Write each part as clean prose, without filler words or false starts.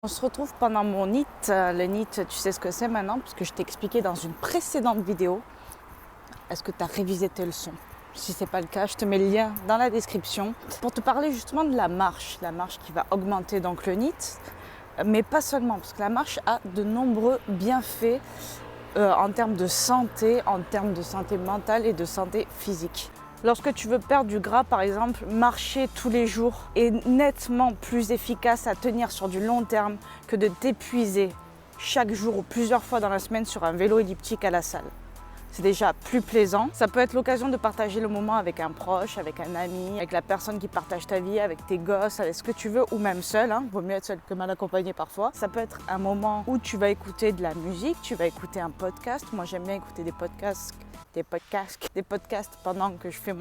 On se retrouve pendant mon NEAT. Le NEAT, tu sais ce que c'est maintenant, puisque je t'ai expliqué dans une précédente vidéo. Est-ce que tu as révisé tes leçons? Si ce n'est pas le cas, je te mets le lien dans la description pour te parler justement de la marche qui va augmenter donc le NEAT, mais pas seulement, parce que la marche a de nombreux bienfaits en termes de santé mentale et de santé physique. Lorsque tu veux perdre du gras, par exemple, marcher tous les jours est nettement plus efficace à tenir sur du long terme que de t'épuiser chaque jour ou plusieurs fois dans la semaine sur un vélo elliptique à la salle. C'est déjà plus plaisant. Ça peut être l'occasion de partager le moment avec un proche, avec un ami, avec la personne qui partage ta vie, avec tes gosses, avec ce que tu veux, ou même seul. Vaut mieux être seul que mal accompagné parfois. Ça peut être un moment où tu vas écouter de la musique, tu vas écouter un podcast. Moi, j'aime bien écouter des podcasts pendant que je fais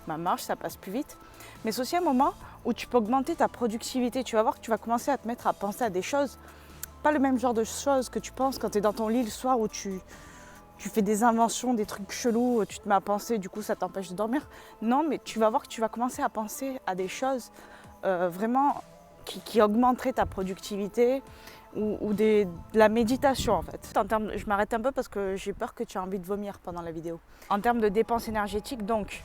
ma marche, ça passe plus vite. Mais c'est aussi un moment où tu peux augmenter ta productivité. Tu vas voir que tu vas commencer à te mettre à penser à des choses, pas le même genre de choses que tu penses quand tu es dans ton lit le soir où tu fais des inventions, des trucs chelous, tu te mets à penser, du coup ça t'empêche de dormir. Non, mais tu vas voir que tu vas commencer à penser à des choses vraiment qui augmenteraient ta productivité ou de la méditation en fait. Je m'arrête un peu parce que j'ai peur que tu aies envie de vomir pendant la vidéo. En termes de dépenses énergétiques, donc,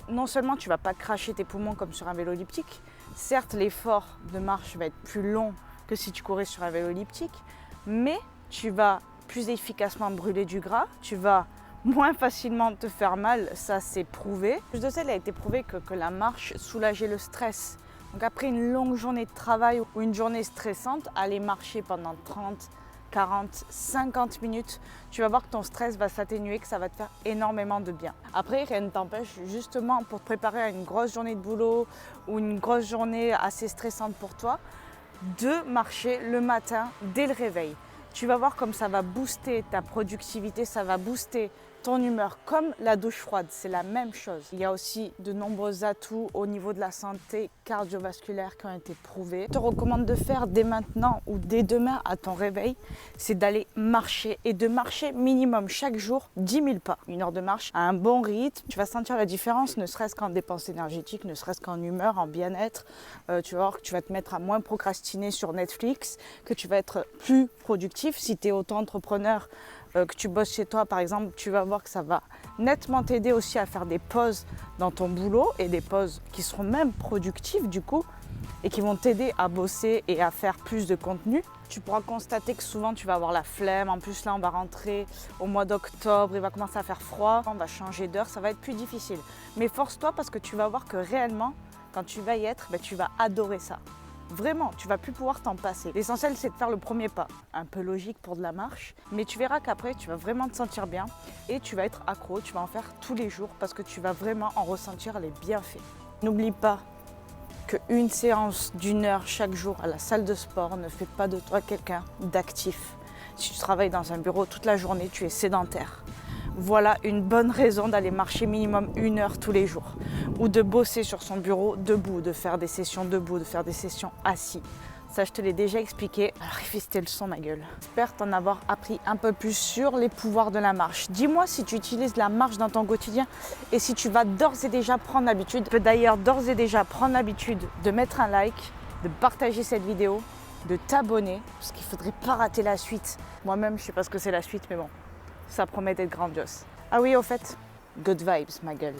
non seulement tu ne vas pas cracher tes poumons comme sur un vélo elliptique, certes l'effort de marche va être plus long que si tu courais sur un vélo elliptique, mais tu vas plus efficacement brûler du gras, tu vas moins facilement te faire mal, ça c'est prouvé. En plus de ça, il a été prouvé que la marche soulageait le stress. Donc après une longue journée de travail ou une journée stressante, aller marcher pendant 30, 40, 50 minutes, tu vas voir que ton stress va s'atténuer, que ça va te faire énormément de bien. Après, rien ne t'empêche justement pour te préparer à une grosse journée de boulot ou une grosse journée assez stressante pour toi, de marcher le matin dès le réveil. Tu vas voir comme ça va booster ta productivité, ça va booster ton humeur, comme la douche froide, c'est la même chose. Il y a aussi de nombreux atouts au niveau de la santé cardiovasculaire qui ont été prouvés. Je te recommande de faire dès maintenant ou dès demain à ton réveil, c'est d'aller marcher et de marcher minimum chaque jour 10 000 pas. Une heure de marche à un bon rythme, tu vas sentir la différence, ne serait-ce qu'en dépenses énergétiques, ne serait-ce qu'en humeur, en bien-être. Tu vas voir que tu vas te mettre à moins procrastiner sur Netflix, que tu vas être plus productif. Si tu es auto-entrepreneur, que tu bosses chez toi par exemple, tu vas voir que ça va nettement t'aider aussi à faire des pauses dans ton boulot et des pauses qui seront même productives du coup et qui vont t'aider à bosser et à faire plus de contenu. Tu pourras constater que souvent tu vas avoir la flemme. En plus là on va rentrer au mois d'octobre, il va commencer à faire froid, on va changer d'heure, ça va être plus difficile. Mais force-toi parce que tu vas voir que réellement quand tu vas y être, tu vas adorer ça. Vraiment, tu vas plus pouvoir t'en passer. L'essentiel, c'est de faire le premier pas. Un peu logique pour de la marche, mais tu verras qu'après, tu vas vraiment te sentir bien et tu vas être accro, tu vas en faire tous les jours parce que tu vas vraiment en ressentir les bienfaits. N'oublie pas qu'une séance d'1 heure chaque jour à la salle de sport ne fait pas de toi quelqu'un d'actif. Si tu travailles dans un bureau toute la journée, tu es sédentaire. Voilà une bonne raison d'aller marcher minimum 1 heure tous les jours ou de bosser sur son bureau debout, de faire des sessions debout, de faire des sessions assis. Ça, je te l'ai déjà expliqué. Alors, révise tes leçons, ma gueule. J'espère t'en avoir appris un peu plus sur les pouvoirs de la marche. Dis-moi si tu utilises la marche dans ton quotidien et si tu vas d'ores et déjà prendre l'habitude. Tu peux d'ailleurs d'ores et déjà prendre l'habitude de mettre un like, de partager cette vidéo, de t'abonner, parce qu'il ne faudrait pas rater la suite. Moi-même, je ne sais pas ce que c'est la suite, mais bon. Ça promet d'être grandiose. Ah oui, au fait, good vibes, ma gueule.